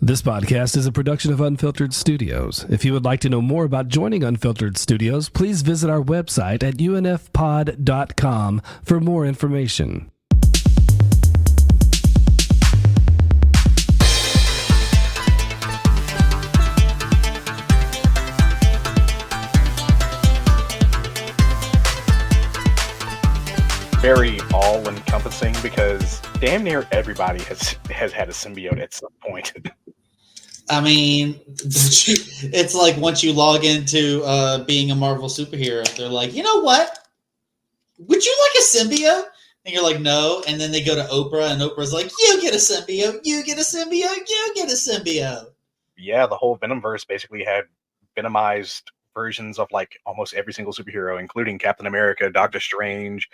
This podcast is a production of Unfiltered Studios. If you would like to know more about joining Unfiltered Studios, please visit our website at unfpod.com for more information. Very all-encompassing because damn near everybody has had a symbiote at some point. I mean, it's like once you log into being a Marvel superhero, they're like, you know what? Would you like a symbiote? And you're like, no. And then they go to Oprah, and Oprah's like, you get a symbiote, you get a symbiote, you get a symbiote. Yeah, the whole Venomverse basically had Venomized versions of like almost every single superhero, including Captain America, Doctor Strange,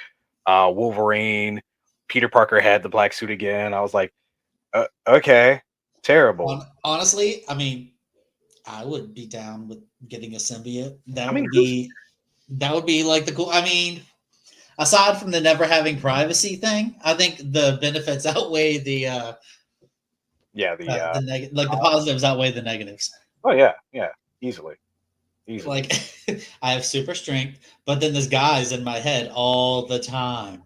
Wolverine. Peter Parker had the black suit again. I was like, okay, terrible. Honestly, I mean, I would be down with getting a symbiote. That would be like the cool. I mean, aside from the never having privacy thing, I think the benefits outweigh the the positives outweigh the negatives. Oh yeah, easily. Like, I have super strength, but then there's guys in my head all the time.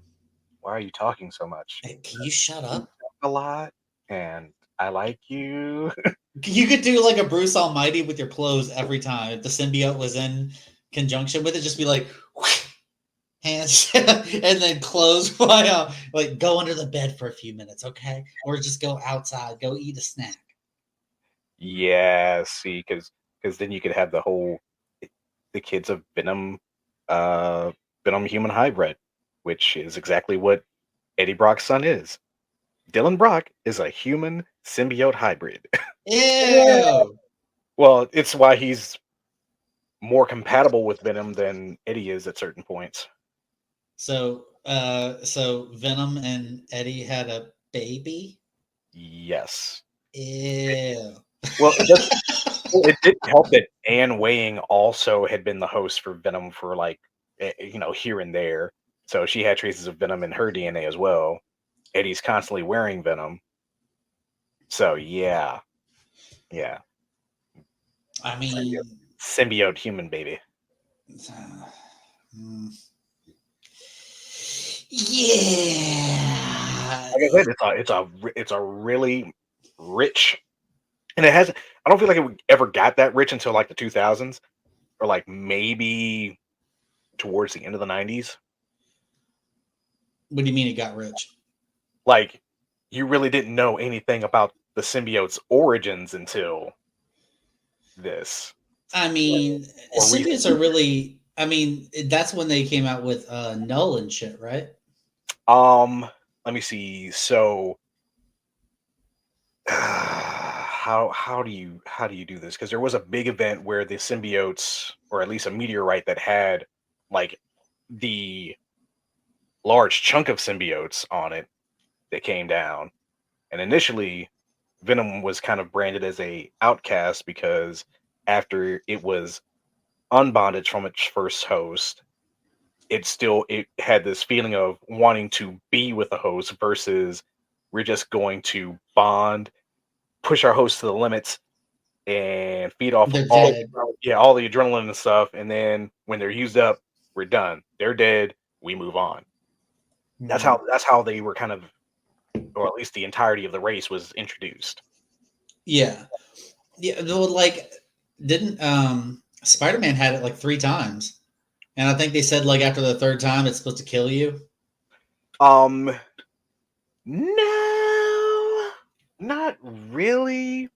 Why are you talking so much? Hey, can you shut up? A lot, and I like you. You could do like a Bruce Almighty with your clothes every time. If the symbiote was in conjunction with it, just be like, hands, and then clothes fly out. Like, go under the bed for a few minutes, okay? Or just go outside, go eat a snack. Yeah, see, because then you could have the kids of Venom human hybrid, which is exactly what Eddie Brock's son is. Dylan Brock is a human symbiote hybrid. Ew! Well, it's why he's more compatible with Venom than Eddie is at certain points. So Venom and Eddie had a baby? Yes. Ew. Well, it did help that Anne Weying also had been the host for Venom for like, here and there. So she had traces of Venom in her DNA as well. Eddie's constantly wearing Venom. So yeah. I mean, symbiote human baby. Yeah. Like I said, it's a really rich, and it hasn't. I don't feel like it ever got that rich until like the 2000s, or like maybe towards the end of the 90s. What do you mean it got rich? Like, you really didn't know anything about the symbiote's origins until this. I mean, symbiotes are really. I mean, that's when they came out with Null and shit, right? Let me see. So, how do you do this? Because there was a big event where the symbiotes, or at least a meteorite that had like the large chunk of symbiotes on it that came down, and initially Venom was kind of branded as a outcast because after it was unbonded from its first host, it had this feeling of wanting to be with the host versus we're just going to bond, push our host to the limits, and feed off all the adrenaline and stuff. And then when they're used up, we're done. They're dead. We move on. Mm-hmm. That's how they were kind of, or at least the entirety of the race was introduced. Yeah. Well, like, didn't Spider-Man had it like 3 times, and I think they said like after the 3rd time it's supposed to kill you. No, not really.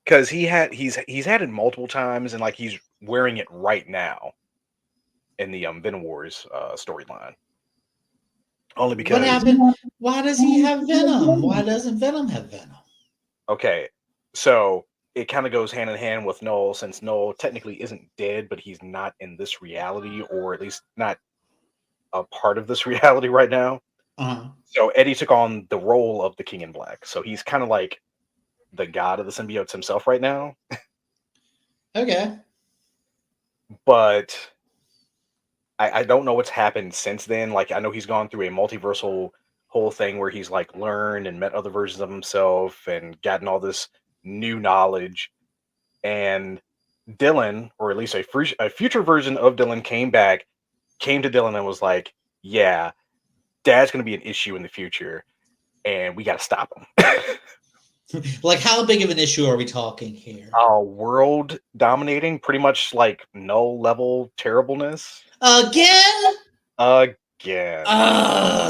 Because he's had it multiple times, and like he's wearing it right now in the Venom Wars storyline. Only because what happened? Why does he have Venom? Why doesn't Venom have Venom? Okay, so it kind of goes hand in hand with Null, since Null technically isn't dead, but he's not in this reality, or at least not a part of this reality right now. Uh-huh. So Eddie took on the role of the King in Black. So he's kind of like the god of the symbiotes himself right now. Okay. But I don't know what's happened since then. Like, I know he's gone through a multiversal whole thing where he's like learned and met other versions of himself and gotten all this new knowledge. And Dylan, or at least a future version of Dylan, came to Dylan and was like, "Yeah, Dad's going to be an issue in the future, and we got to stop him." Like, how big of an issue are we talking here? World dominating, pretty much like null level terribleness. Again? Again.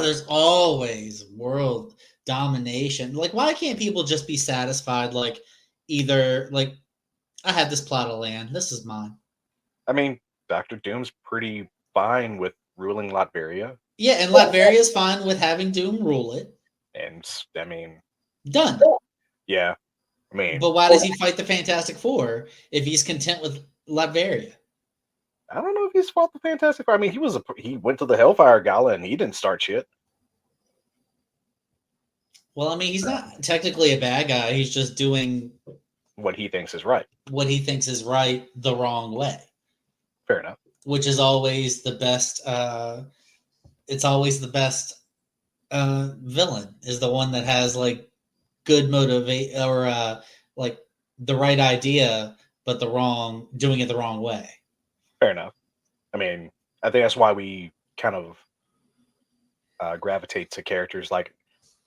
There's always world domination. Like, why can't people just be satisfied? Like, either, like, I have this plot of land. This is mine. I mean, Doctor Doom's pretty fine with ruling Latveria. Yeah, and Latveria's fine with having Doom rule it. And, I mean... Done. Yeah. I mean... But why does he fight the Fantastic Four if he's content with Latveria? I don't know if he's fought the Fantastic Four. I mean, he went to the Hellfire Gala and he didn't start shit. Well, I mean, he's not technically a bad guy. He's just doing... what he thinks is right. What he thinks is right the wrong way. Fair enough. Which is always the best... it's always the best villain, is the one that has, like, good motivate or like the right idea, but doing it the wrong way. Fair enough. I mean, I think that's why we kind of gravitate to characters like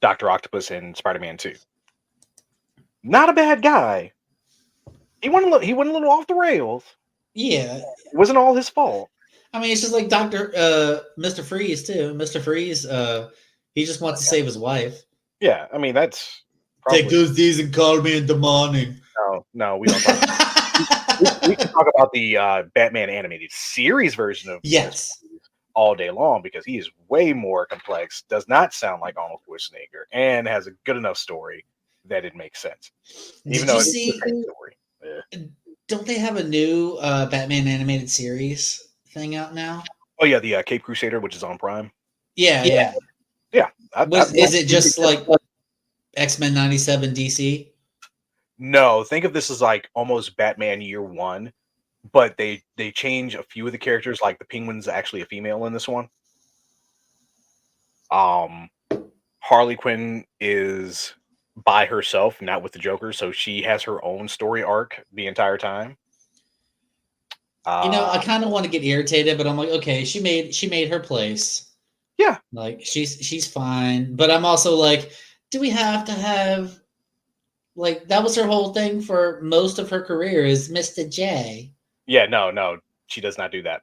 Dr. Octopus and Spider-Man 2. Not a bad guy. He went a little off the rails. Yeah. It wasn't all his fault. I mean, it's just like Mr. Freeze too. Mr. Freeze, he just wants to save his wife. Yeah, I mean, that's probably... Take those D's and call me into morning. No, we don't talk we can talk about the Batman animated series version of yes all day long, because he is way more complex, does not sound like Arnold Schwarzenegger, and has a good enough story that it makes sense. Even though it's the same story. Yeah. Don't they have a new Batman animated series thing out now? Oh yeah, the Cape Crusader, which is on Prime. Yeah. Is it just like X-Men 97 DC? No, think of this as like almost Batman Year One, but they change a few of the characters. Like the Penguin's actually a female in this one. Harley Quinn is by herself, not with the Joker, so she has her own story arc the entire time. I kind of want to get irritated, but I'm like, okay, she made her place. Yeah, like she's fine, but I'm also like, do we have to have, like, that was her whole thing for most of her career, is Mr. J. Yeah, no, she does not do that.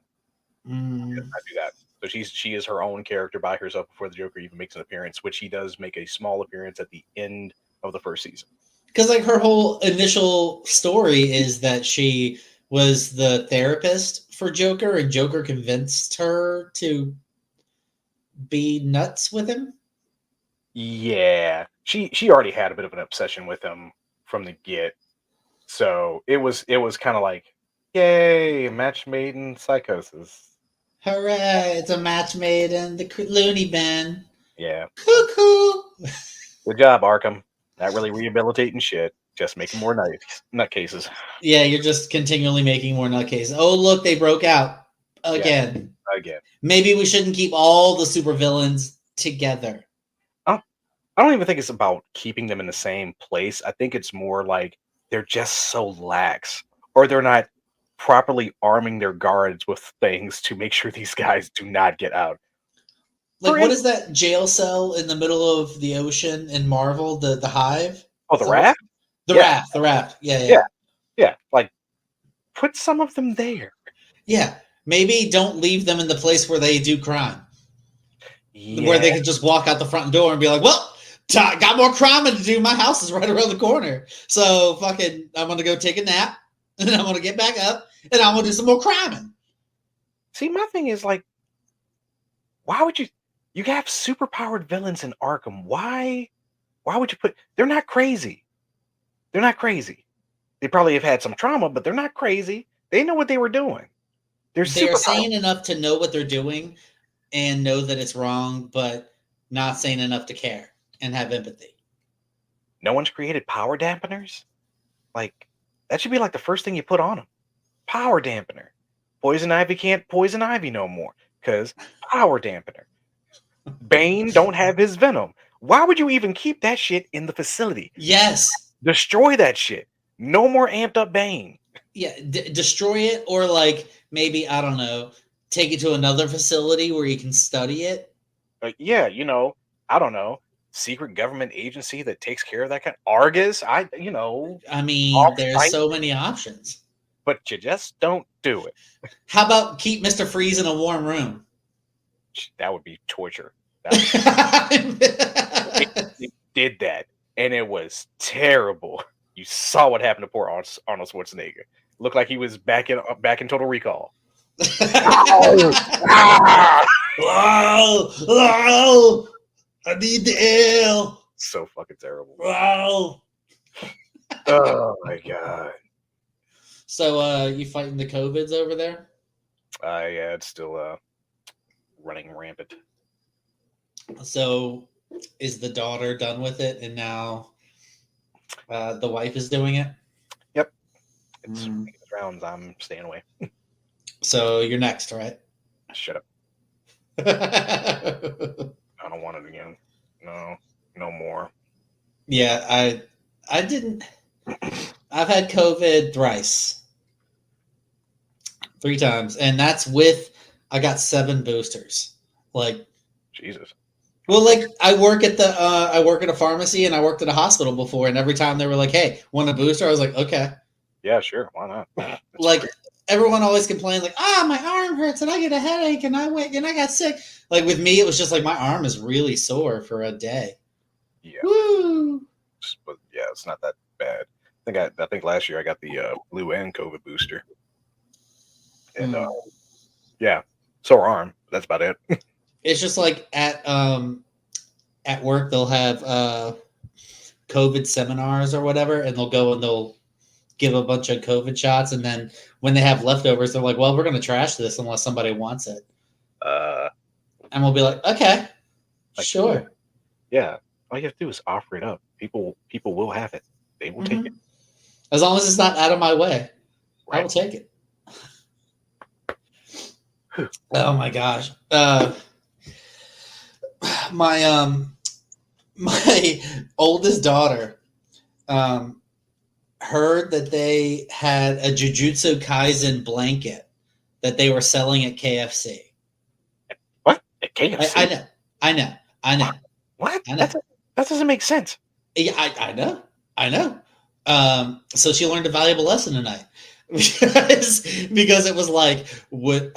She does not do that. So she is her own character by herself before the Joker even makes an appearance, which he does make a small appearance at the end of the first season. Because like her whole initial story is that she was the therapist for Joker, and Joker convinced her to be nuts with him. Yeah, she already had a bit of an obsession with him from the get, so it was kind of like, yay, match made in psychosis. Hooray! It's a match made in the loony bin. Yeah. Cuckoo. Good job, Arkham. Not really rehabilitating shit, just making more nutcases. Yeah, you're just continually making more nutcases. Oh, look, they broke out again. Yeah, again. Maybe we shouldn't keep all the supervillains together. I don't even think it's about keeping them in the same place. I think it's more like they're just so lax, or they're not properly arming their guards with things to make sure these guys do not get out. Like, what is that jail cell in the middle of the ocean in Marvel? The Hive? Oh, the Raft? The Raft. Yeah. Like, put some of them there. Yeah. Maybe don't leave them in the place where they do crime. Yeah. Where they can just walk out the front door and be like, well, got more crime to do. My house is right around the corner. So fucking, I'm going to go take a nap, and then I'm going to get back up, and I'm going to do some more criming. See, my thing is, like, why would you have superpowered villains in Arkham? Why would you they're not crazy. They're not crazy. They probably have had some trauma, but they're not crazy. They know what they were doing. They're sane enough to know what they're doing and know that it's wrong, but not sane enough to care and have empathy. No one's created power dampeners? Like, that should be like the first thing you put on them. Power dampener. Poison Ivy can't poison Ivy no more, because power dampener. Bane don't have his venom. Why would you even keep that shit in the facility? Yes. Destroy that shit. No more amped up Bane. Yeah, destroy it, or like maybe, I don't know, take it to another facility where you can study it. Yeah, I don't know, secret government agency that takes care of that kind. Argus, I mean, there's off-site, so many options. but you just don't do it. How about keep Mr. Freeze in a warm room? That would be torture. I They did that, and it was terrible. You saw what happened to poor Arnold Schwarzenegger. Looked like he was back in Total Recall. Ah! Wow, I need the ale. So fucking terrible. Wow. Oh my god. So, you fighting the COVIDs over there? Yeah, it's still running rampant. So, is the daughter done with it, and now the wife is doing it? Yep. It's rounds. I'm staying away. So you're next, right? Shut up. I don't want it again. No more. Yeah, I didn't. I've had COVID thrice, 3 times, and that's with I got 7 boosters. Like, Jesus. well, like I work at a pharmacy and I worked at a hospital before, and every time they were like, "Hey, want a booster?" I was like, "Okay." Yeah, sure. Why not? That's Like great. everyone always complains, like, my arm hurts and I get a headache and I went and I got sick. Like with me, it was just like my arm is really sore for a day. Yeah. Woo! But yeah, it's not that bad. I think last year I got the flu and COVID booster. And yeah, sore arm. That's about it. It's just like at work they'll have COVID seminars or whatever, and they'll go and they'll give a bunch of COVID shots, and then when they have leftovers, they're like, "Well, we're going to trash this unless somebody wants it," and we'll be like, "Okay, sure." Yeah, all you have to do is offer it up. People will have it. They will take it. As long as it's not out of my way, Right. I will take it. Oh my gosh. My oldest daughter heard that they had a Jujutsu Kaisen blanket that they were selling at KFC. What? At KFC? I know. What? I know. That doesn't make sense. Yeah, I know. So she learned a valuable lesson tonight because it was like, what?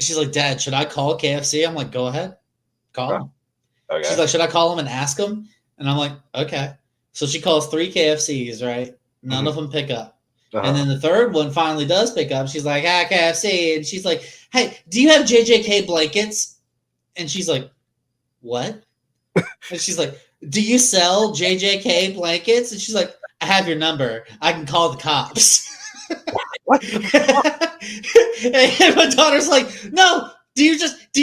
She's like, "Dad, should I call KFC?" I'm like, "Go ahead, call them." Okay. She's like, "Should I call them and ask them?" And I'm like, "Okay." So she calls 3 KFCs, right? None of them pick up. And then the third one finally does pick up. She's like, KFC. And she's like, "Hey, do you have JJK blankets?" And she's like, "What?" And she's like, "Do you sell JJK blankets?" And she's like, "I have your number. I can call the cops." What? And my daughter's like, "No, do you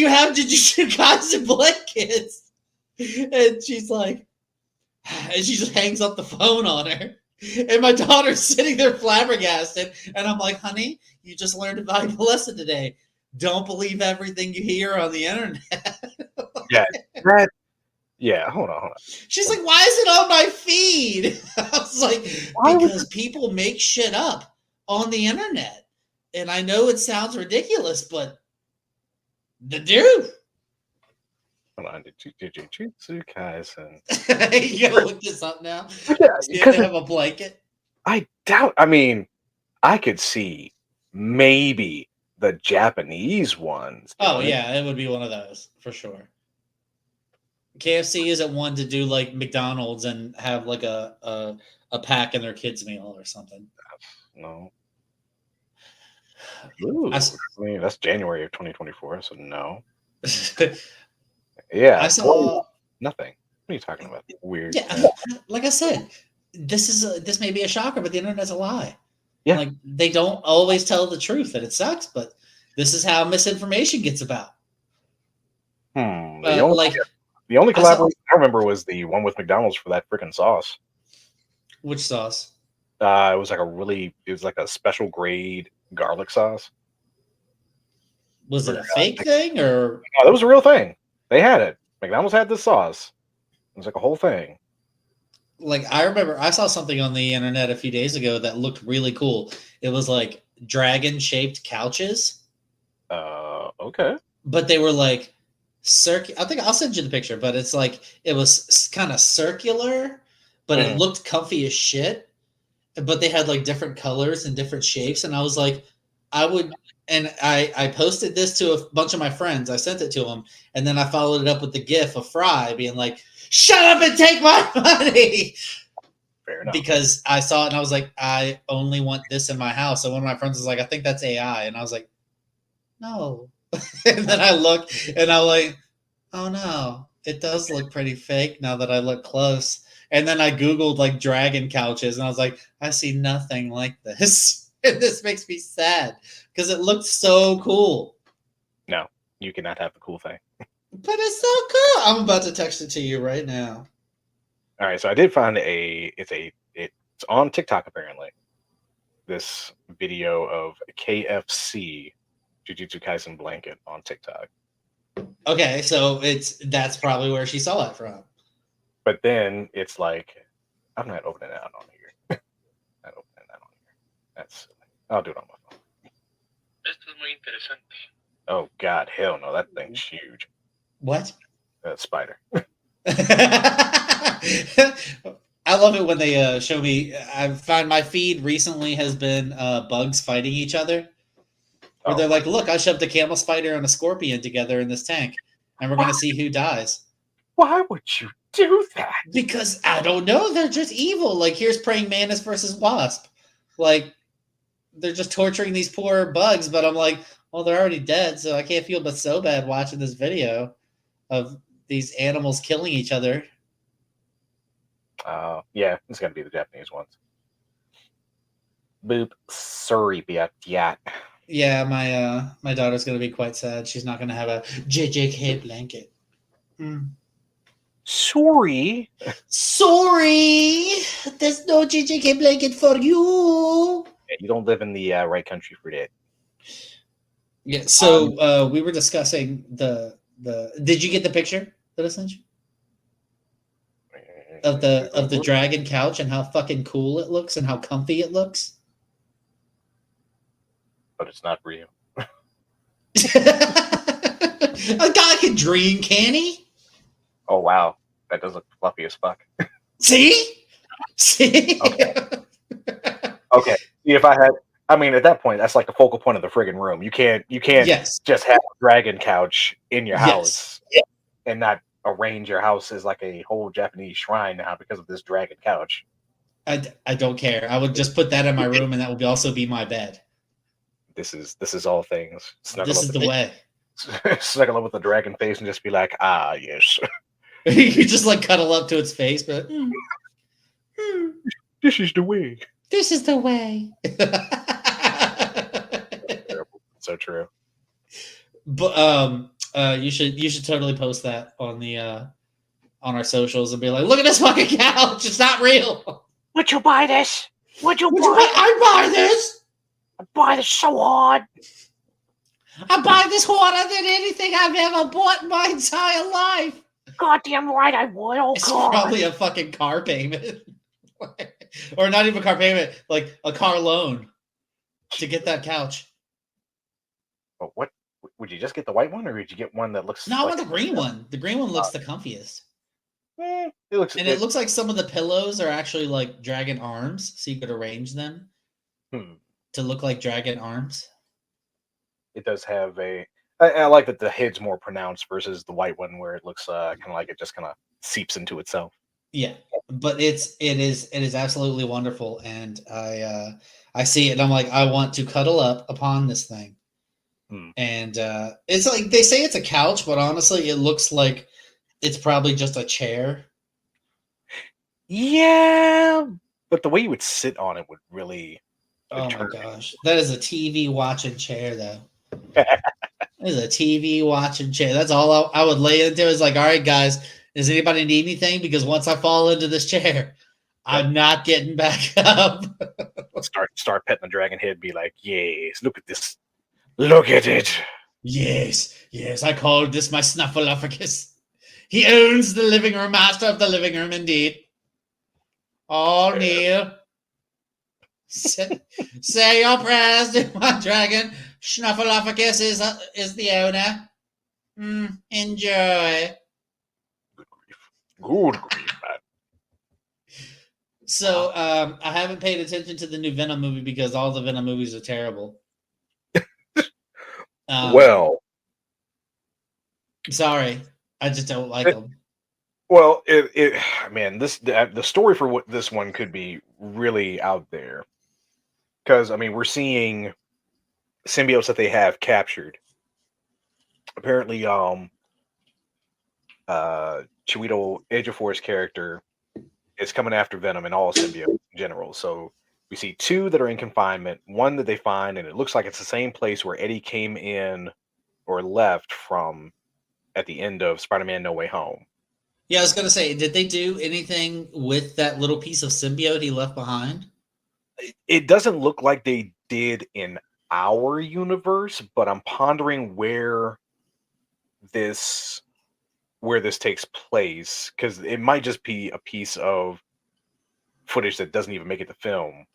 have Jujutsu Kaisen blankets?" And she's like, and she just hangs up the phone on her. And my daughter's sitting there flabbergasted. And I'm like, "Honey, you just learned a valuable lesson today. Don't believe everything you hear on the internet." Yeah, hold on. She's like, "Why is it on my feed?" I was like, "Because people make shit up on the internet. And I know it sounds ridiculous, but they do." Hold on. Jujutsu Kaisen. You gotta look this up now. Yeah, See if they have a blanket. I doubt. I mean, I could see maybe the Japanese ones. Oh yeah, it would be one of those for sure. KFC isn't one to do like McDonald's and have like a pack in their kids' meal or something. No. Ooh, I mean, that's January of 2024, so no. Yeah, I saw nothing. What are you talking about? Weird. Yeah, like I said, this may be a shocker, but the internet's a lie. Yeah. Like they don't always tell the truth, and it sucks. But this is how misinformation gets about. The only collaboration I remember was the one with McDonald's for that freaking sauce. Which sauce? It was like a special grade garlic sauce. Was it a fake thing or? No, that was a real thing. They had it. McDonald's had this sauce. It was like a whole thing. Like, I remember I saw something on the internet a few days ago that looked really cool. It was like dragon-shaped couches, Okay. but they were like I think I'll send you the picture, but it's like it was kind of circular, but it looked comfy as shit. But they had like different colors and different shapes, and I was like, I posted this to a bunch of my friends. I sent it to them, and then I followed it up with the GIF of Fry being like, "Shut up and take my money." Fair enough. Because I saw it and I was like, I only want this in my house. And one of my friends was like, I think that's AI. And I was like, no. And then I looked and I was like, oh no, it does look pretty fake now that I look close. And then I Googled like dragon couches and I was like, I see nothing like this. And this makes me sad because it looked so cool. No, you cannot have the cool thing. But it's so cool. I'm about to text it to you right now. All right, so I did find it's on TikTok apparently. This video of KFC Jujutsu Kaisen blanket on TikTok. Okay, so that's probably where she saw it from. But then it's like, I'm not opening that on here. Not opening that on here. That's silly. I'll do it on my phone. Oh God, hell no, that thing's huge. What? Spider. I love it when they show me. I find my feed recently has been bugs fighting each other. Where they're like, look, I shoved a camel spider and a scorpion together in this tank, and we're going to see who dies. Why would you do that? Because I don't know. They're just evil. Like, here's praying mantis versus wasp. Like, they're just torturing these poor bugs, but I'm like, well, they're already dead, so I can't feel but so bad watching this video of these animals killing each other. Yeah, it's gonna be the Japanese ones. Boop, sorry, yeah. Yeah, my daughter's gonna be quite sad. She's not gonna have a JJK blanket. Sorry, there's no JJK blanket for you. Yeah, you don't live in the right country for that. Yeah. So we were discussing the. Did you get the picture that I sent you? Of the dragon couch and how fucking cool it looks and how comfy it looks. But it's not real. A guy can dream, can he? Oh wow, that does look fluffy as fuck. See? Okay. Okay. See, if I had, I mean, at that point, that's like the focal point of the friggin' room. You can't just have a dragon couch in your house and not arrange your house as like a whole Japanese shrine now because of this dragon couch. I don't care. I would just put that in my room, and that would also be my bed. This is all things. This is the way. Snuggle up with the dragon face and just be like, ah, yes. You just like cuddle up to its face, but this is the way. This is the way. So true. But you should totally post that on the on our socials and be like, look at this fucking couch. It's not real. Would you buy this? Would you buy? I buy this. I buy this so hard. I buy this harder than anything I've ever bought in my entire life. Goddamn right I would. Oh it's God. Probably a fucking car payment. Or not even a car payment, like a car loan to get that couch. But what would you just get the white one, or would you get one that looks? No, I want the green one. The green one looks the comfiest. It looks, and it looks like some of the pillows are actually like dragon arms, so you could arrange them to look like dragon arms. It does have a. I like that the head's more pronounced versus the white one, where it looks kind of like it just kind of seeps into itself. Yeah, but it is absolutely wonderful, and I see it, and I'm like, I want to cuddle up upon this thing. And it's like they say it's a couch, but honestly, it looks like it's probably just a chair. Yeah, but the way you would sit on it would really. Oh my gosh, that is a TV watching chair, though. That is a TV watching chair. That's all I would lay into. Is like, all right, guys, does anybody need anything? Because once I fall into this chair, I'm not getting back up. Start petting the dragon head. Be like, yes, look at this. Look at it. Yes, I called this my Snuffleupagus. He owns the living room, master of the living room, indeed. Oh, Neil. Say your prayers to my dragon. Snuffleupagus is the owner. Enjoy. Good grief, man. So, I haven't paid attention to the new Venom movie because all the Venom movies are terrible. Well, sorry, I just don't like them. well, man, the story for what this one could be really out there, because I mean, we're seeing symbiotes that they have captured. Apparently, Chiwetel Ejiofor's character is coming after Venom and all symbiotes in general. So we see two that are in confinement, one that they find, and it looks like it's the same place where Eddie came in or left from at the end of Spider-Man No Way Home. Yeah, I was going to say, did they do anything with that little piece of symbiote he left behind? It doesn't look like they did in our universe, but I'm pondering where this takes place, because it might just be a piece of footage that doesn't even make it to film,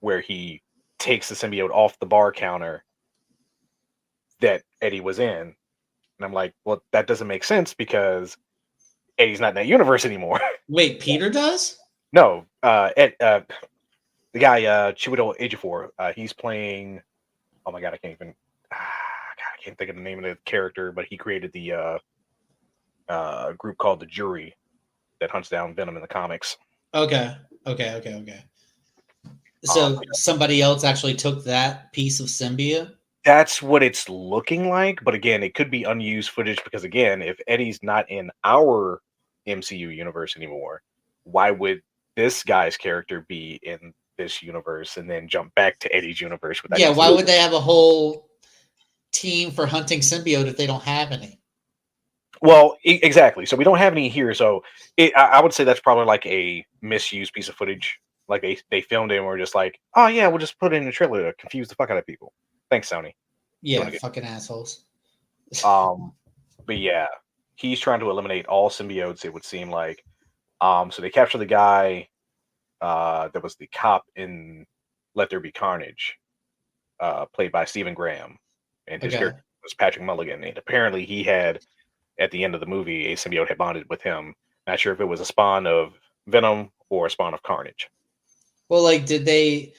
where he takes the symbiote off the bar counter that Eddie was in. And I'm like, well, that doesn't make sense because Eddie's not in that universe anymore. Wait, Peter does? No, the guy Chiwetel Ejiofor, he's playing. Oh my god, I can't think of the name of the character, but he created the group called the Jury that hunts down Venom in the comics. Okay. So somebody else actually took that piece of symbiote? That's what it's looking like, but again, it could be unused footage because again, if Eddie's not in our MCU universe anymore, why would this guy's character be in this universe and then jump back to Eddie's universe? Yeah, why would they have a whole team for hunting symbiote if they don't have any? Well, exactly. So we don't have any here. So I would say that's probably like a misused piece of footage. Like they filmed it and were just like, oh yeah, we'll just put it in the trailer to confuse the fuck out of people. Thanks, Sony. Yeah, fucking assholes. But yeah, he's trying to eliminate all symbiotes, it would seem like. So they capture the guy that was the cop in Let There Be Carnage, played by Stephen Graham. And his character was Patrick Mulligan. And apparently he had, at the end of the movie, a symbiote had bonded with him. Not sure if it was a spawn of Venom or a spawn of Carnage. Well, like, isn't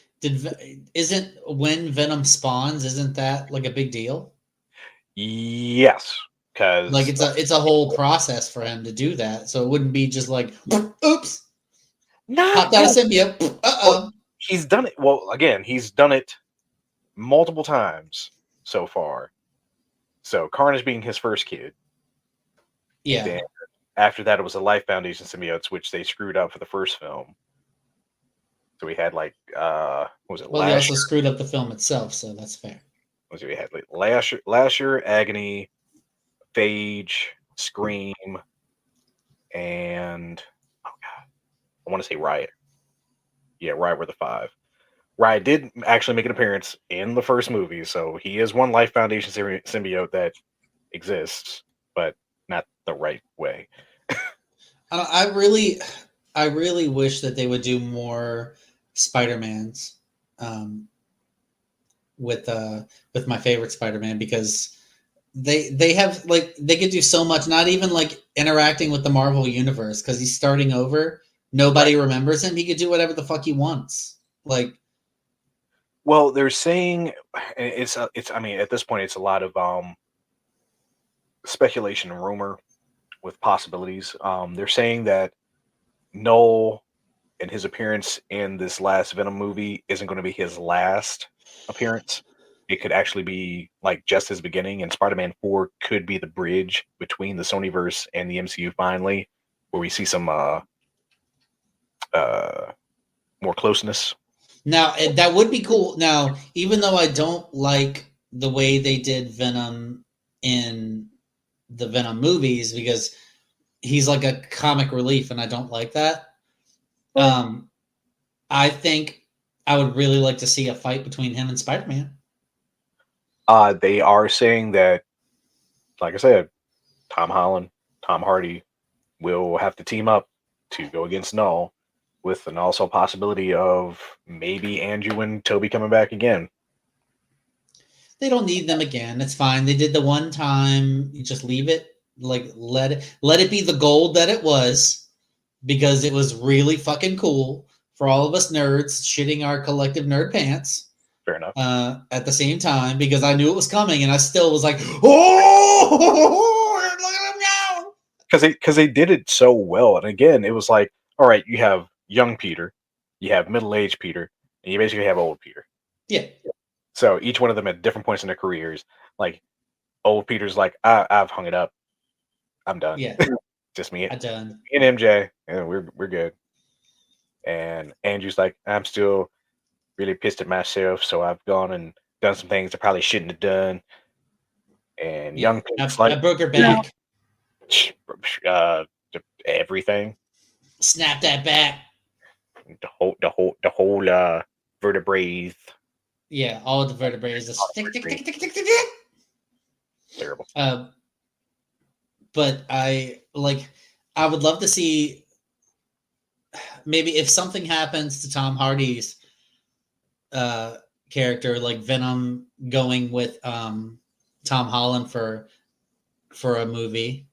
when Venom spawns, isn't that like a big deal? Yes, because like it's a whole process for him to do that. So it wouldn't be just like, oops, popped out a symbiote. Well, he's done it. Well, again, he's done it multiple times so far. So Carnage being his first kid. Yeah. Then after that, it was the Life Foundation symbiotes, which they screwed up for the first film. So we had like, what was it? Well, they also screwed up the film itself, so that's fair. What was it? We had like Lasher, Agony, Phage, Scream, and oh god, I want to say Riot. Yeah, Riot were the five. Riot did actually make an appearance in the first movie, so he is one Life Foundation symbiote that exists, but not the right way. I really wish that they would do more Spider-Mans with my favorite Spider-Man, because they have, like, they could do so much, not even like interacting with the Marvel universe, because he's starting over. Nobody remembers him. He could do whatever the fuck he wants. Like, well, they're saying it's I mean, at this point it's a lot of speculation and rumor with possibilities. They're saying that Noel and his appearance in this last Venom movie isn't going to be his last appearance. It could actually be like just his beginning, and Spider-Man 4 could be the bridge between the Sonyverse and the MCU finally, where we see some more closeness. now that would be cool. Now, even though I don't like the way they did Venom in the Venom movies, because he's like a comic relief, and I don't like that. I think I would really like to see a fight between him and Spider-Man. They are saying that, like I said, Tom Holland, Tom Hardy will have to team up to go against Null, with an also possibility of maybe Andrew and Toby coming back again. They don't need them again. It's fine. They did the one time. You just leave it. Like let it be the gold that it was, because it was really fucking cool for all of us nerds shitting our collective nerd pants. Fair enough. At the same time, because I knew it was coming, and I still was like, "Oh, look at him now!" Because they did it so well, and again, it was like, all right, you have young Peter, you have middle-aged Peter, and you basically have old Peter. Yeah. So each one of them at different points in their careers. Like old Peter's like, I've hung it up, I'm done. Yeah. Just me, I'm done. me and MJ, and we're good. And Andrew's like, I'm still really pissed at myself, so I've gone and done some things I probably shouldn't have done. And Yeah. young Pete's I like, broke her back. Everything, Snap that back. the whole vertebrae. Yeah, all the vertebrae is just tick, tick, tick, tick, tick, tick, tick. Terrible. But I would love to see, maybe if something happens to Tom Hardy's character, like Venom going with Tom Holland for a movie,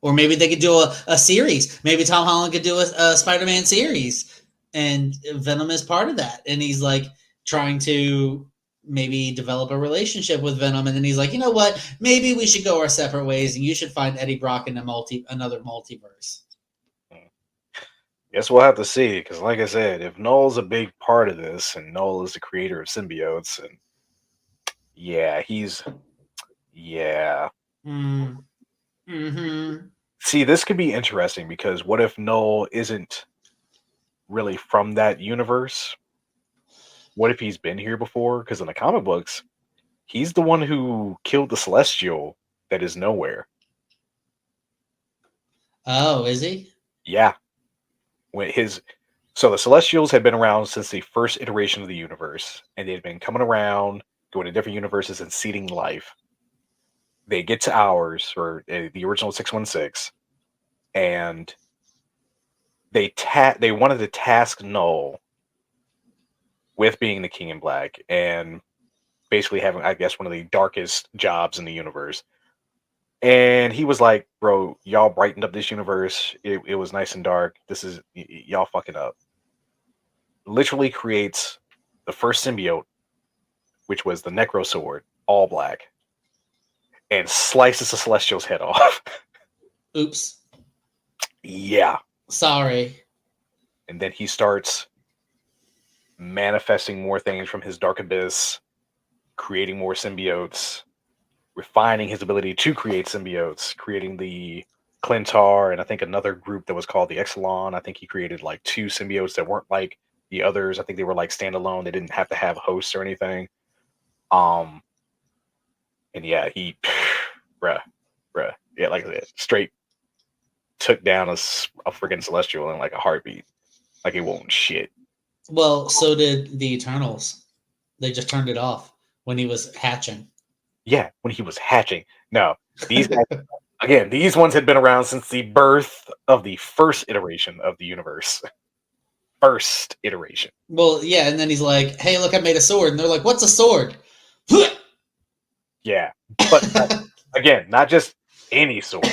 or maybe they could do a series. Maybe Tom Holland could do a Spider-Man series, and Venom is part of that, and he's like trying to maybe develop a relationship with Venom, and then he's like, you know what? Maybe we should go our separate ways, and you should find Eddie Brock in another multiverse. Guess we'll have to see, because like I said, if Null's a big part of this, and Null is the creator of symbiotes, and Mm-hmm. See, this could be interesting, because what if Null isn't really from that universe? What if he's been here before? Because in the comic books, he's the one who killed the Celestial that is nowhere. Oh, is he? Yeah. So the Celestials had been around since the first iteration of the universe, and they had been coming around, going to different universes and seeding life. They get to ours, or the original 616, and they wanted to task Null with being the King in Black and basically having, I guess, one of the darkest jobs in the universe. And he was like, bro, y'all brightened up this universe. It was nice and dark. This is, y'all fucking up. Literally creates the first symbiote, which was the Necro Sword, all black, and slices the Celestial's head off. Oops. Yeah. Sorry. And then he starts manifesting more things from his dark abyss, creating more symbiotes, refining his ability to create symbiotes, creating the Clintar, and I think another group that was called the Exelon. I think he created like 2 symbiotes that weren't like the others. I think they were like standalone. They didn't have to have hosts or anything. And yeah, he, bruh. Yeah, like I said, straight took down a freaking Celestial in like a heartbeat. Like it won't shit. Well, so did the Eternals. They just turned it off when he was hatching. Yeah, when he was hatching. No, these guys, again, these ones had been around since the birth of the first iteration of the universe. First iteration. Well, yeah, and then he's like, "Hey, look, I made a sword," and they're like, "What's a sword?" Yeah, but again, not just any sword.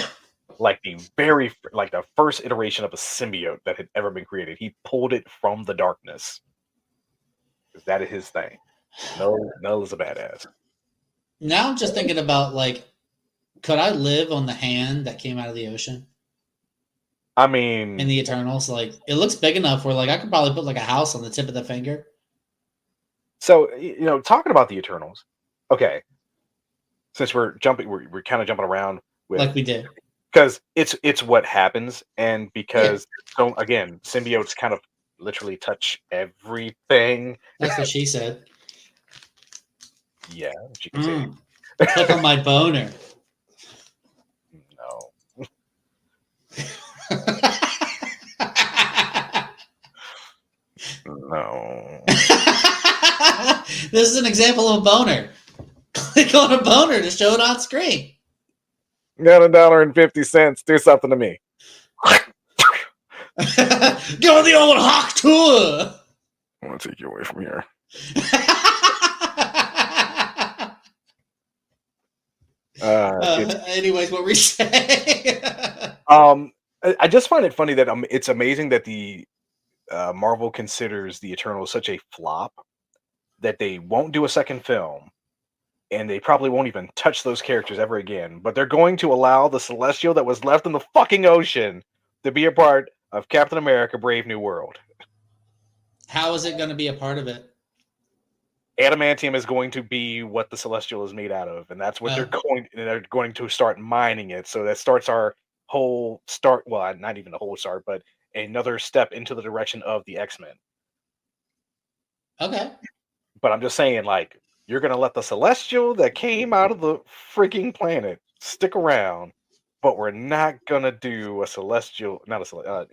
Like the first iteration of a symbiote that had ever been created. He pulled it from the darkness. Because that is his thing. Null is a badass. Now I'm just thinking about, like, could I live on the hand that came out of the ocean I mean, in the Eternals? Like, it looks big enough where, like, I could probably put like a house on the tip of the finger. so talking about the Eternals. Okay, since we're kind of jumping around with, Like we did. because it's what happens, and because so again, symbiotes kind of literally touch everything. That's what she said. Yeah, she can say Click on my boner. no. No. This is an example of a boner. Click on a boner to show it on screen. Got $1.50. Do something to me. Go on the old hawk tour. I want to take you away from here. Anyways, what were we saying? I just find it funny that it's amazing that the Marvel considers the Eternals such a flop that they won't do a second film, and they probably won't even touch those characters ever again. But they're going to allow the Celestial that was left in the fucking ocean to be a part of Captain America: Brave New World. How is it going to be a part of it? Adamantium is going to be what the Celestial is made out of, and that's what they're going to start mining it. So that starts our whole start. Well, not even a whole start, but another step into the direction of the X-Men. Okay. But I'm just saying, like, you're going to let the Celestial that came out of the freaking planet stick around, but we're not going to do a Celestial,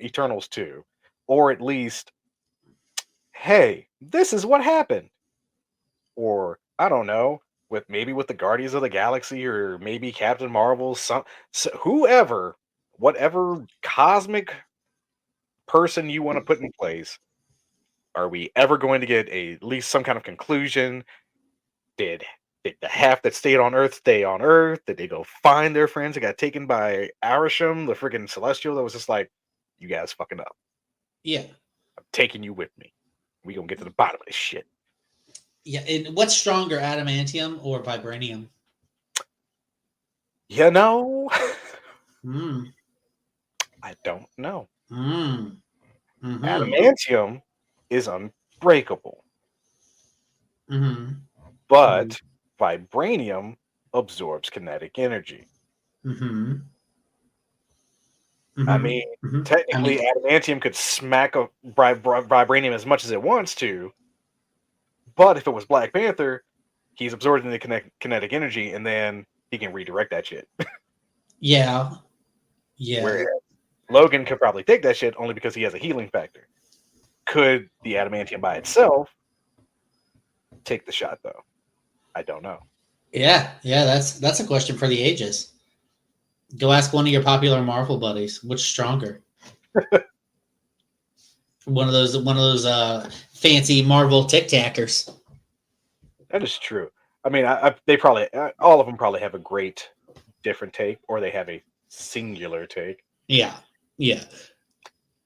Eternals 2. Or at least, hey, this is what happened. Or, I don't know, with the Guardians of the Galaxy, or maybe Captain Marvel, whoever, whatever cosmic person you want to put in place, are we ever going to get at least some kind of conclusion? Did the half that stayed on Earth stay on Earth? Did they go find their friends that got taken by Arishem, the freaking Celestial that was just like, you guys fucking up. Yeah. I'm taking you with me. We gonna get to the bottom of this shit. Yeah, and what's stronger, adamantium or vibranium? You know, I don't know. Mm-hmm. Adamantium is unbreakable, but vibranium absorbs kinetic energy. I mean, technically, adamantium could smack a vibranium as much as it wants to, but if it was Black Panther, he's absorbing the kinetic energy, and then he can redirect that shit. Yeah. Whereas Logan could probably take that shit only because he has a healing factor. Could the adamantium by itself take the shot, though? I don't know. Yeah, that's a question for the ages. Go ask one of your popular Marvel buddies. Which is stronger? one of those fancy Marvel tic tackers. That is true. I mean, they probably all of them probably have a great different take, or they have a singular take. Yeah.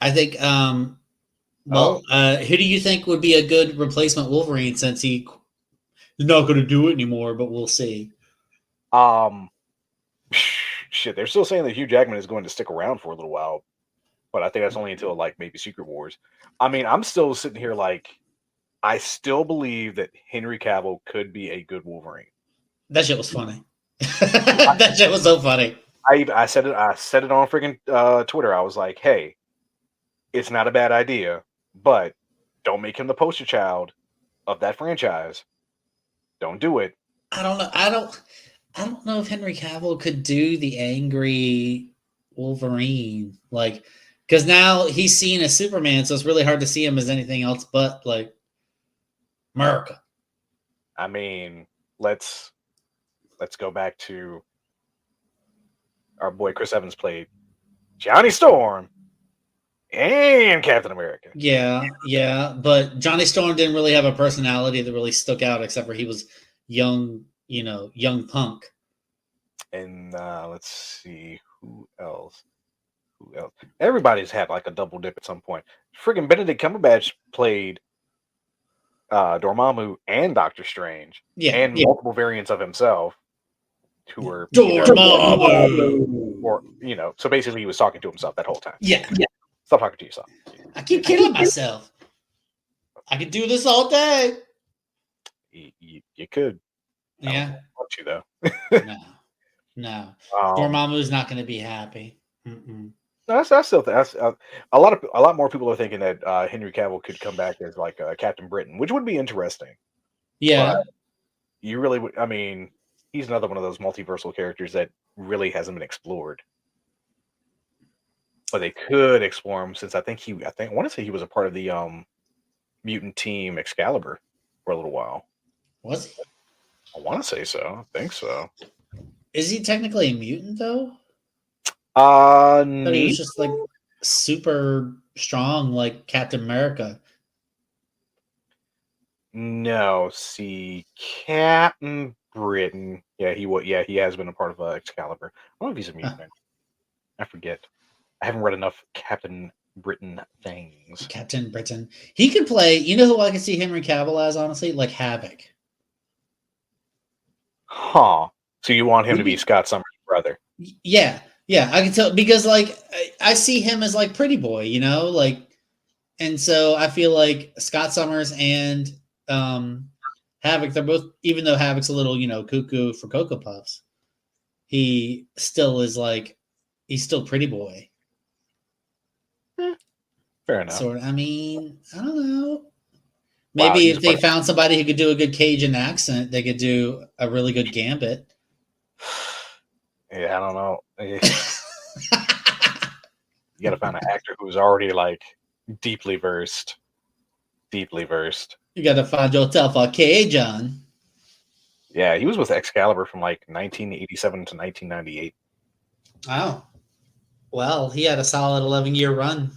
I think. Who do you think would be a good replacement Wolverine, since he's not going to do it anymore? But we'll see. Shit, they're still saying that Hugh Jackman is going to stick around for a little while, but I think that's only until like maybe Secret Wars. I mean, I'm still sitting here like, I still believe that Henry Cavill could be a good Wolverine. That shit was funny. That shit was so funny. I said it on freaking Twitter. I was like, hey, it's not a bad idea, but don't make him the poster child of that franchise. Don't do it. I don't know. I don't know if Henry Cavill could do the angry Wolverine, like, because now he's seen as Superman, so it's really hard to see him as anything else but like America. I mean, let's go back to our boy Chris Evans played Johnny Storm and Captain America. Yeah, but Johnny Storm didn't really have a personality that really stuck out, except for he was young punk. And let's see who else. Everybody's had like a double dip at some point. Friggin' Benedict Cumberbatch played Dormammu and Doctor Strange, and multiple variants of himself, who were Dormammu, or so basically he was talking to himself that whole time. Yeah. Stop talking to yourself. I keep killing myself. I could do this all day. You could. Yeah. I don't want you though. No. Dormammu's not going to be happy. I still think a lot more people are thinking that Henry Cavill could come back as like Captain Britain, which would be interesting. Yeah. But you really would. I mean, he's another one of those multiversal characters that really hasn't been explored. But they could explore him, since I want to say he was a part of the mutant team Excalibur for a little while. Was he? I want to say so. I think so. Is he technically a mutant though? But he was just like super strong, like Captain America. No, see, Captain Britain. Yeah, he has been a part of Excalibur. I don't know if he's a mutant. I forget. I haven't read enough Captain Britain things. Captain Britain. He could play. You know who I could see Henry Cavill as? Honestly, like Havoc. Huh. So you want him to be Scott Summers' brother? Yeah, I can tell because like I see him as like Pretty Boy, you know, like, and so I feel like Scott Summers and Havoc, they're both, even though Havoc's a little, cuckoo for Cocoa Puffs, he still is like, he's still Pretty Boy. Fair enough. Sort of. I mean, I don't know. Maybe if they found somebody who could do a good Cajun accent, they could do a really good Gambit. Yeah, I don't know. You got to find an actor who's already like deeply versed. You got to find yourself a Cajun. Yeah, he was with Excalibur from like 1987 to 1998. Oh, well, he had a solid 11-year run.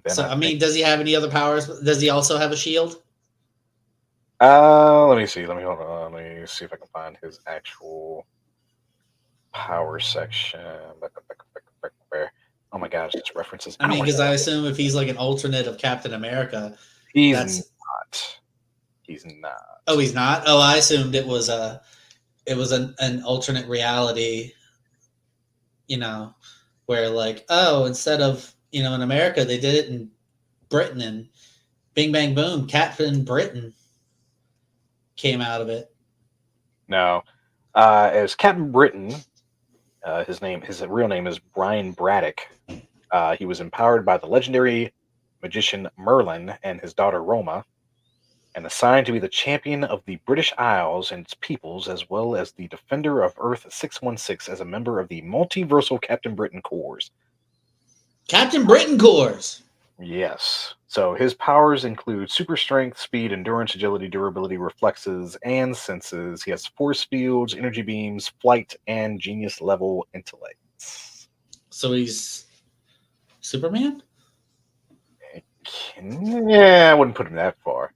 So, I mean, does he have any other powers? Does he also have a shield? Let me see. Let me see if I can find his actual power section. Oh my gosh, this references. I mean, because I assume if he's like an alternate of Captain America, he's not. He's not. Oh, he's not. Oh, I assumed it was an alternate reality. Where like, oh, instead of in America, they did it in Britain, and Bing Bang Boom, Captain Britain came out of it. No, as Captain Britain, his real name is Brian Braddock. He was empowered by the legendary magician Merlin and his daughter Roma, and assigned to be the champion of the British Isles and its peoples, as well as the defender of Earth 616 as a member of the multiversal Captain Britain Corps. Captain Britain Corps! Yes. So his powers include super strength, speed, endurance, agility, durability, reflexes, and senses. He has force fields, energy beams, flight, and genius level intellects. So he's Superman? Yeah, I wouldn't put him that far.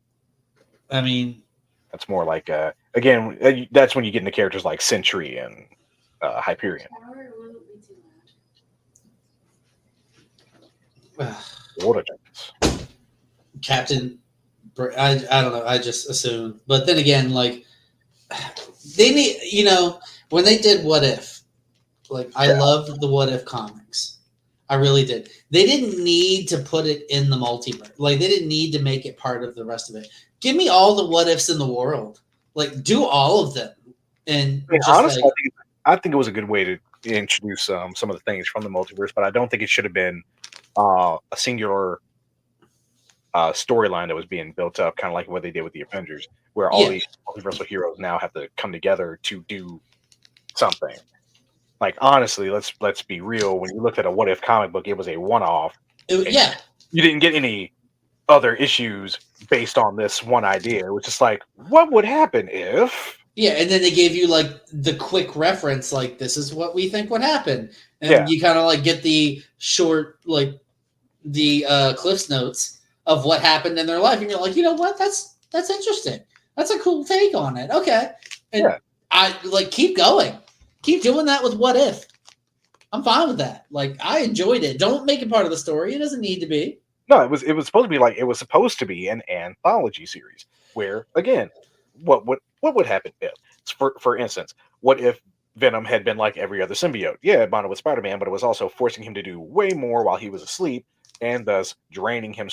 I mean, that's more like again, that's when you get into characters like Sentry and Hyperion. Water Giants. Captain, I don't know. I just assumed, but then again, like they need, when they did What If, like I loved the What If comics. I really did. They didn't need to put it in the multiverse. Like they didn't need to make it part of the rest of it. Give me all the what ifs in the world. Like do all of them. And honestly, I think it was a good way to introduce some of the things from the multiverse, but I don't think it should have been a singular storyline that was being built up, kind of like what they did with the Avengers, where all these multiversal heroes now have to come together to do something. Like honestly, let's be real. When you looked at a What If comic book, it was a one-off. You didn't get any other issues based on this one idea. It was just like, what would happen if? Yeah, and then they gave you like the quick reference, like this is what we think would happen, and you kind of like get the short, like the Cliff's Notes of what happened in their life, and you're like, you know what? That's interesting. That's a cool take on it. Okay, and I like keep going. Keep doing that with What If. I'm fine with that. Like I enjoyed it. Don't make it part of the story. It doesn't need to be. No, it was supposed to be an anthology series where again, what would happen if, for instance, what if Venom had been like every other symbiote? Yeah, it bonded with Spider-Man, but it was also forcing him to do way more while he was asleep, and thus draining him,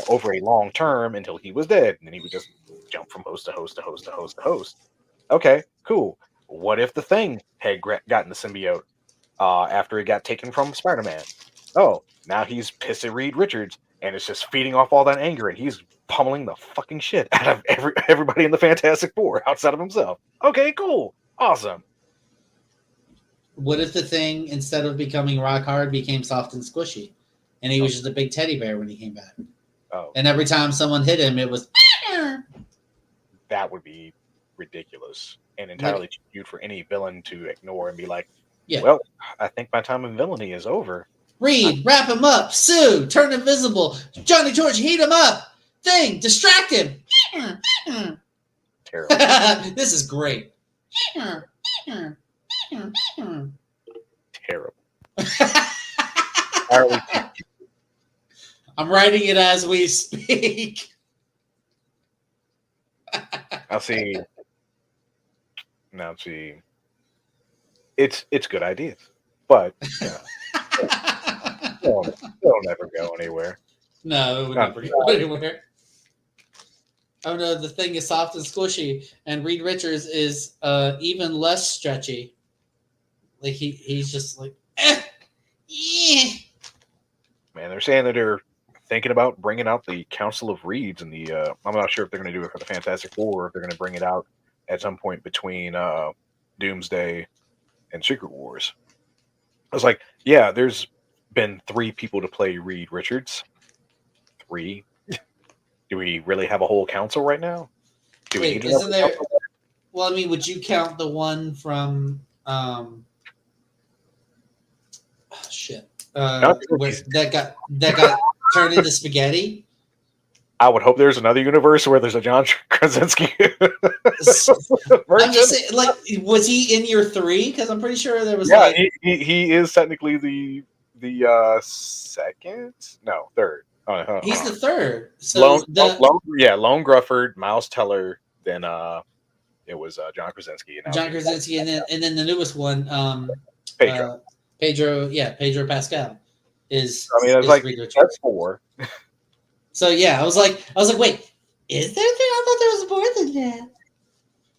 over a long term until he was dead, and then he would just jump from host to host to host to host to host. Okay, cool. What if the Thing had gotten the symbiote after it got taken from Spider-Man? Oh, now he's pissed at Reed Richards, and it's just feeding off all that anger, and he's pummeling the fucking shit out of everybody in the Fantastic Four outside of himself. Okay, cool. Awesome. What if the Thing, instead of becoming rock hard, became soft and squishy? And he was just a big teddy bear when he came back. Oh. And every time someone hit him, it was... that would be ridiculous and entirely too cute for any villain to ignore and be like, Yeah. well, I think my time in villainy is over. Reed, wrap him up. Sue, turn invisible. Johnny George, heat him up. Thing, distract him. Terrible. This is great. Terrible. Entirely too cute. I'm writing it as we speak. I'll see. Now, see, it's good ideas, but they'll never go anywhere. No, it would never go anywhere. Oh no, the thing is soft and squishy, and Reed Richards is even less stretchy. Like he's just like, yeah. Man, they're saying that they're thinking about bringing out the Council of Reeds and the. I'm not sure if they're going to do it for the Fantastic Four or if they're going to bring it out at some point between Doomsday and Secret Wars. I was like, yeah, there's been 3 people to play Reed Richards. 3. Do we really have a whole council right now? Do we Wait, need isn't there? council? Well, I mean, would you count the one from shit? Where that got turned into spaghetti? I would hope there's another universe where there's a John Krasinski. I'm just saying, like, was he in your 3? Because I'm pretty sure there was. Yeah, like, he is technically the second, no, third. He's the third. So Lone Grufford, Miles Teller, then it was John Krasinski. And John Krasinski, and then the newest one, Pedro. Pedro Pascal is. I mean, it's like that's 4. So yeah, I was like, wait, is there? I thought there was more than that.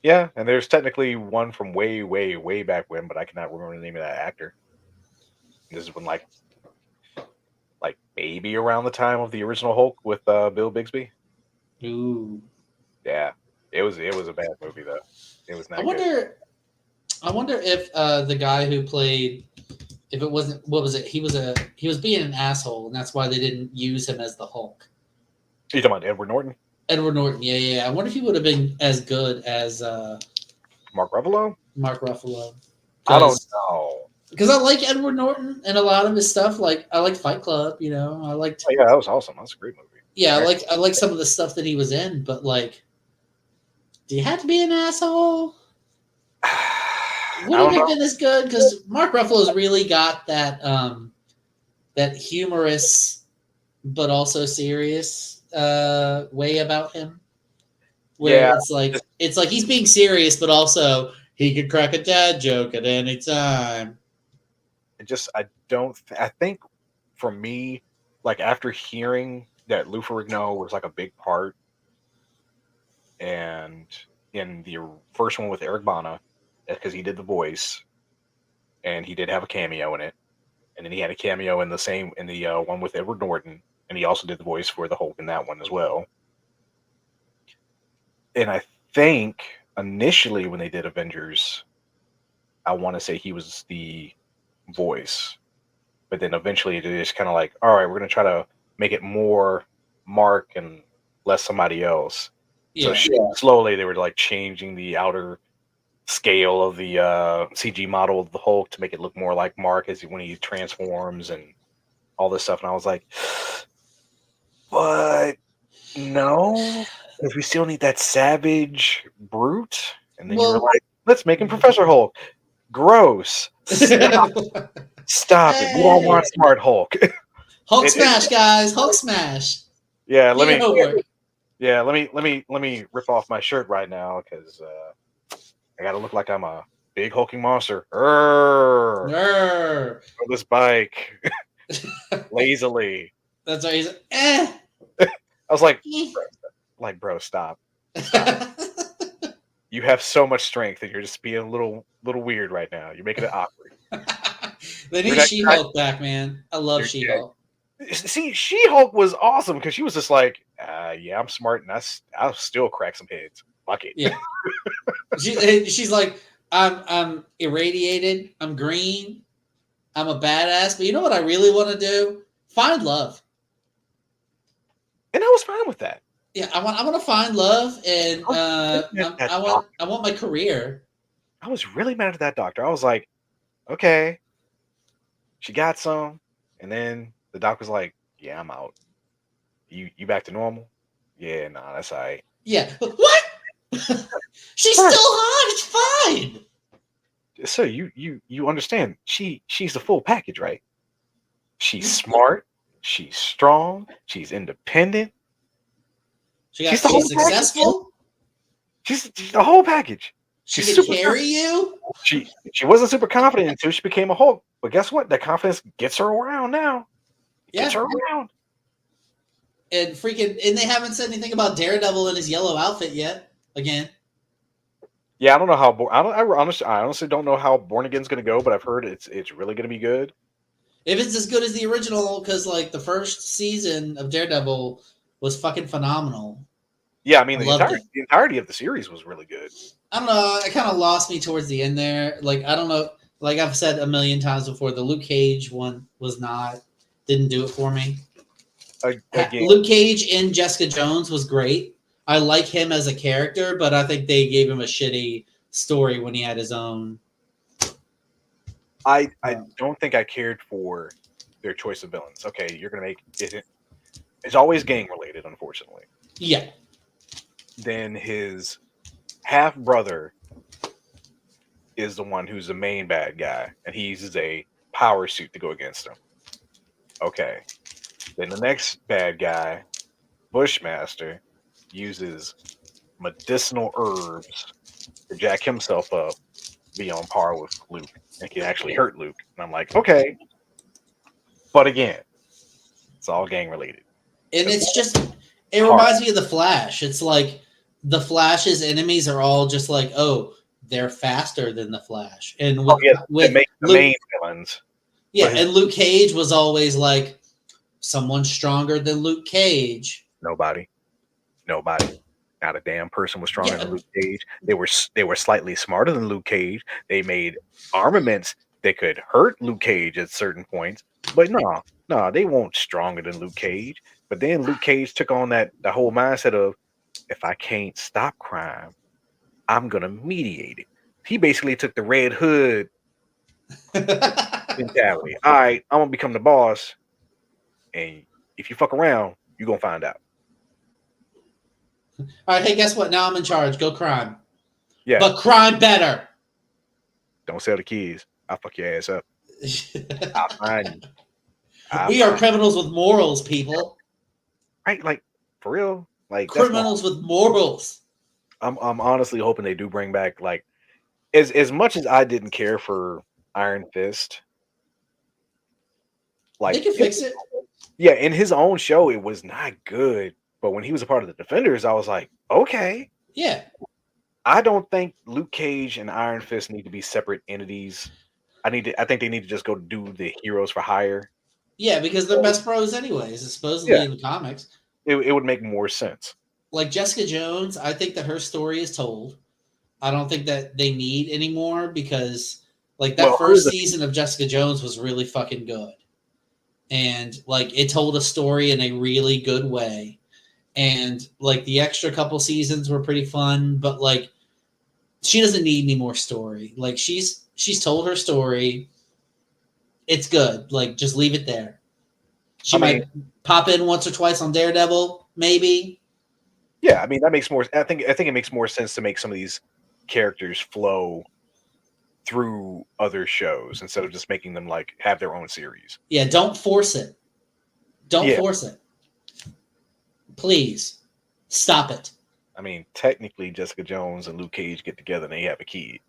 Yeah, and there's technically one from way, way, way back when, but I cannot remember the name of that actor. This is when like maybe around the time of the original Hulk with Bill Bixby. Ooh. Yeah, it was a bad movie though. It was not. I wonder if the guy who played, if it wasn't, what was it? He was being an asshole, and that's why they didn't use him as the Hulk. You talking about Edward Norton? Edward Norton, yeah. I wonder if he would have been as good as Mark Ruffalo. I don't know. Because I like Edward Norton and a lot of his stuff. Like I liked Fight Club, I liked. Oh, yeah, that was awesome. That's a great movie. Yeah, I like some of the stuff that he was in, but like, do you have to be an asshole? Would it have been as good? Because Mark Ruffalo's really got that that humorous but also serious way about him, where it's like he's being serious, but also he could crack a dad joke at any time. I think for me, like after hearing that Lou Ferrigno was like a big part, and in the first one with Eric Bana, because he did the voice, and he did have a cameo in it, and then he had a cameo in the one with Edward Norton, and he also did the voice for the Hulk in that one as well. And I think initially when they did Avengers, I want to say he was the voice, but then eventually they just kind of like, all right, we're going to try to make it more Mark and less somebody else. Yeah. So slowly they were like changing the outer scale of the CG model of the Hulk to make it look more like Mark when he transforms and all this stuff. And I was like, but no, because we still need that savage brute. And then you were like, let's make him Professor Hulk. Gross. Stop it. We don't want Smart Hulk. Hulk smash, guys. Hulk smash. Yeah, let me rip off my shirt right now because I gotta look like I'm a big hulking monster. On this bike. Lazily. That's right. He's like, I was like, bro, stop. You have so much strength and you're just being a little weird right now. You're making it awkward. They need She-Hulk back, man. I love She-Hulk. See, She-Hulk was awesome because she was just like, yeah, I'm smart and I'll still crack some heads. Fuck it. Yeah. She's like, I'm irradiated. I'm green. I'm a badass. But you know what I really want to do? Find love. And I was fine with that. Yeah, I want to find love, and I I want my career. was really mad at that doctor. I was like, okay, she got some, and then the doc was like, yeah, I'm out. You back to normal? Yeah, nah, that's all right. Yeah, what? She's Right. still hot. It's fine. So you understand? She's the full package, right? She's smart. She's strong. She's independent. She's the whole She's package. successful. She's the whole package. She She's can super. carry you. She wasn't super confident until she became a Hulk. But guess what? That confidence gets her around now. It gets Yeah, her around. and they haven't said anything about Daredevil in his yellow outfit yet. Again, Yeah, I don't know how. I honestly don't know how Born Again's gonna go, but I've heard it's really gonna be good. if it's as good as the original, because like the first season of Daredevil was fucking phenomenal. Yeah, I mean I loved it. the entirety of the series was really good. I don't know. It kind of lost me towards the end there. Like I don't know. Like I've said a million times before, the Luke Cage one didn't do it for me. Again, Luke Cage in Jessica Jones was great. I like him as a character, but I think they gave him a shitty story when he had his own. I don't think I cared for their choice of villains. Okay, you're gonna make it. It's always gang related, unfortunately. Yeah, Then his half brother is the one who's the main bad guy, and he uses a power suit to go against him. Okay. Then the next bad guy, Bushmaster, uses medicinal herbs to jack himself up, be on par with Luke, and can actually hurt Luke. And I'm like, okay. But again, it's all gang related. and it reminds me of the Flash. It's like the Flash's enemies are all just like, oh, they're faster than the Flash, and with make the Luke, main villains. yeah, and Luke Cage was always like someone stronger than Luke Cage. Nobody. Not a damn person was stronger than Luke Cage. They were slightly smarter than Luke Cage. They made armaments that could hurt Luke Cage at certain points. But no, they weren't stronger than Luke Cage. But then Luke Cage took on the whole mindset of, if I can't stop crime, I'm gonna mediate it. He basically took the Red Hood mentality. All right, I'm gonna become the boss, and if you fuck around, you're gonna find out. All right, hey, guess what? Now I'm in charge. Go crime. Yeah. But crime better. Don't sell the keys. I'll fuck your ass up. I'll find you. We are criminals with morals, people. Right? Like, for real? Like, criminals with morals. I'm honestly hoping they do bring back, like, as much as I didn't care for Iron Fist. Like, they can fix it. Yeah, in his own show, it was not good. But when he was a part of the Defenders, I was like, okay. Yeah. I don't think Luke Cage and Iron Fist need to be separate entities. I think they need to just go do the Heroes for Hire. Yeah, because they're best bros anyways, supposedly in the comics. It would make more sense. Like Jessica Jones, I think that her story is told. I don't think that they need anymore because like that first season of Jessica Jones was really fucking good. And like it told a story in a really good way. And like the extra couple seasons were pretty fun, but like she doesn't need any more story. Like she's told her story. It's good. Like just leave it there. She might pop in once or twice on Daredevil, maybe. Yeah, I mean that makes more. I think it makes more sense to make some of these characters flow through other shows instead of just making them like have their own series. Yeah, don't force it. Don't force it. Please stop it. I mean, technically, Jessica Jones and Luke Cage get together and they have a kid.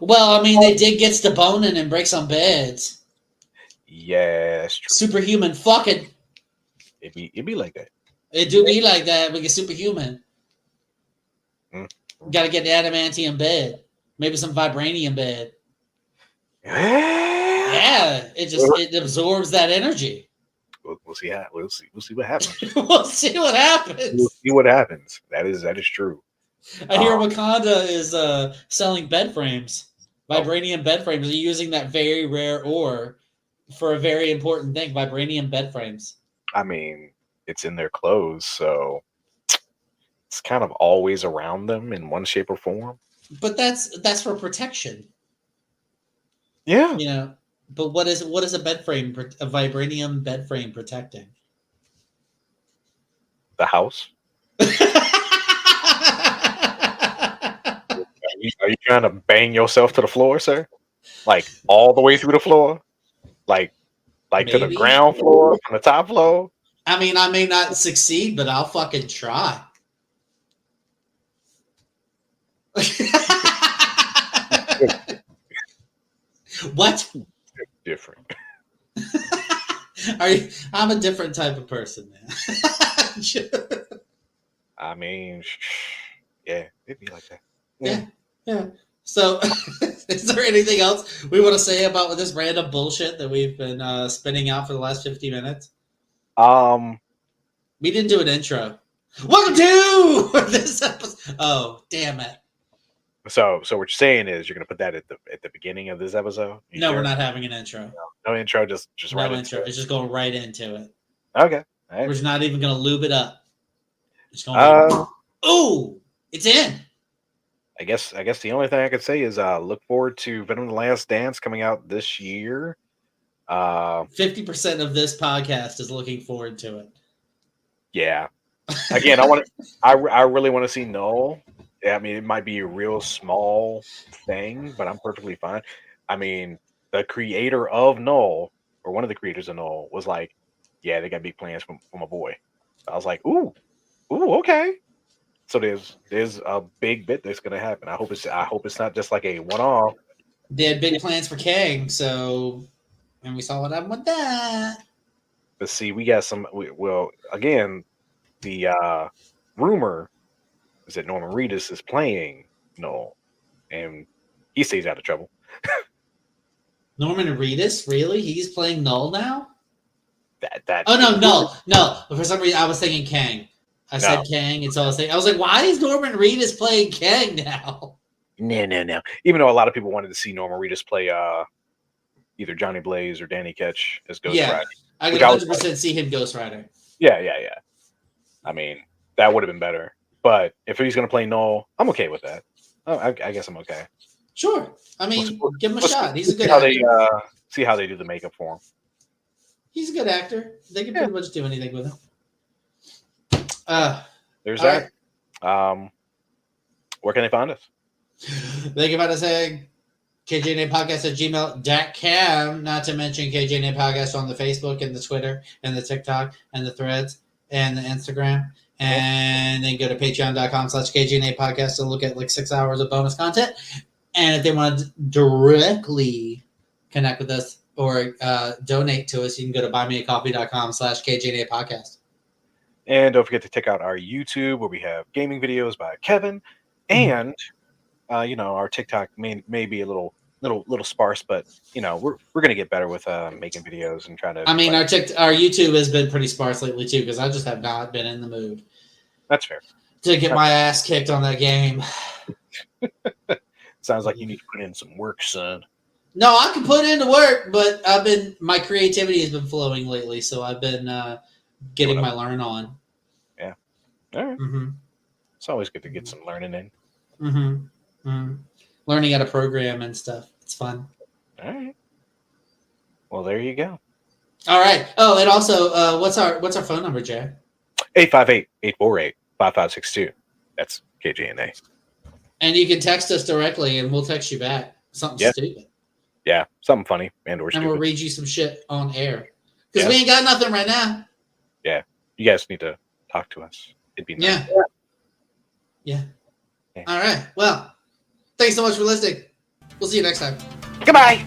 Well, I mean, they did get to boning and break some beds. Yeah, that's true. Superhuman fucking. It'd be like that. It do be like that. We get superhuman. Got to get the adamantium bed. Maybe some vibranium bed. Yeah, it absorbs that energy. We'll see what happens. We'll see what happens. We'll see what happens. That is true. I hear Wakanda is selling bed frames, vibranium bed frames. They're using that very rare ore for a very important thing, vibranium bed frames. I mean, it's in their clothes, so it's kind of always around them in one shape or form. But that's for protection. Yeah. You know, but what is a bed frame, a vibranium bed frame protecting? The house. Are you trying to bang yourself to the floor, sir? Like all the way through the floor? Like to the Maybe. ground floor from the top floor? I mean, I may not succeed, but I'll fucking try. What? Different. I'm a different type of person, man. I mean, yeah, it'd be like that. Yeah. So, is there anything else we want to say about this random bullshit that we've been spinning out for the last 50 minutes? We didn't do an intro. Welcome to this episode. Oh, damn it. So what you're saying is you're gonna put that at the beginning of this episode? No, we're not having an intro. No intro, just No right intro. It's just going right into it. Okay. All right. We're just not even going to lube it up. It's going. Ooh, it's in. I guess the only thing I could say is look forward to Venom: The Last Dance coming out this year. 50% of this podcast is looking forward to it. Yeah. Again, I really want to see Null. Yeah, I mean, it might be a real small thing, but I'm perfectly fine. I mean, the creator of Null, or one of the creators of Null, was like, "Yeah, they got big plans for my boy." I was like, "Ooh, okay." So there's a big bit that's gonna happen. I hope it's not just like a one-off. They had big plans for Kang, and we saw what happened with that. But see, we got some. Well, again, the rumor is that Norman Reedus is playing Null, and he stays out of trouble. Norman Reedus, really? He's playing Null now? That. Oh no! For some reason, I was thinking Kang. I said Kang, and so I was thinking, why is Norman Reedus playing Kang now? No. Even though a lot of people wanted to see Norman Reedus play either Johnny Blaze or Danny Ketch as Ghost Rider. I could 100% see him Ghost Rider. Yeah. I mean, that would have been better. But if he's going to play Null, I'm okay with that. I guess I'm okay. Sure. I mean, give him a shot. He's a good actor. See how they do the makeup for him. He's a good actor. They can pretty much do anything with him. There's that. Right. Where can they find us? They can find us at kjandapodcast@gmail.com. Not to mention KJNA Podcast on the Facebook and the Twitter and the TikTok and the Threads and the Instagram. And then go to patreon.com/KJNA Podcast to look at like 6 hours of bonus content. And if they want to directly connect with us or donate to us, you can go to buymeacoffee.com/KJNA Podcast. And don't forget to check out our YouTube where we have gaming videos by Kevin. And, our TikTok may be a little sparse, but, we're going to get better with making videos and trying to. I mean, our YouTube has been pretty sparse lately, too, because I just have not been in the mood. That's fair. To get my ass kicked on that game. Sounds like you need to put in some work, son. No, I can put in the work, but my creativity has been flowing lately, so I've been getting my learn on. Yeah. All right. Mm-hmm. It's always good to get some learning in. Mm-hmm. Learning how to program and stuff. It's fun. All right. Well, there you go. All right. Oh, and also, what's our phone number, Jay? 858-848-5562. That's KJNA. And you can text us directly, and we'll text you back. Something stupid. Yeah, something funny or stupid. And we'll read you some shit on air. Because we ain't got nothing right now. Yeah. You guys need to talk to us. It'd be nice. Yeah. All right. Well, thanks so much for listening. We'll see you next time. Goodbye.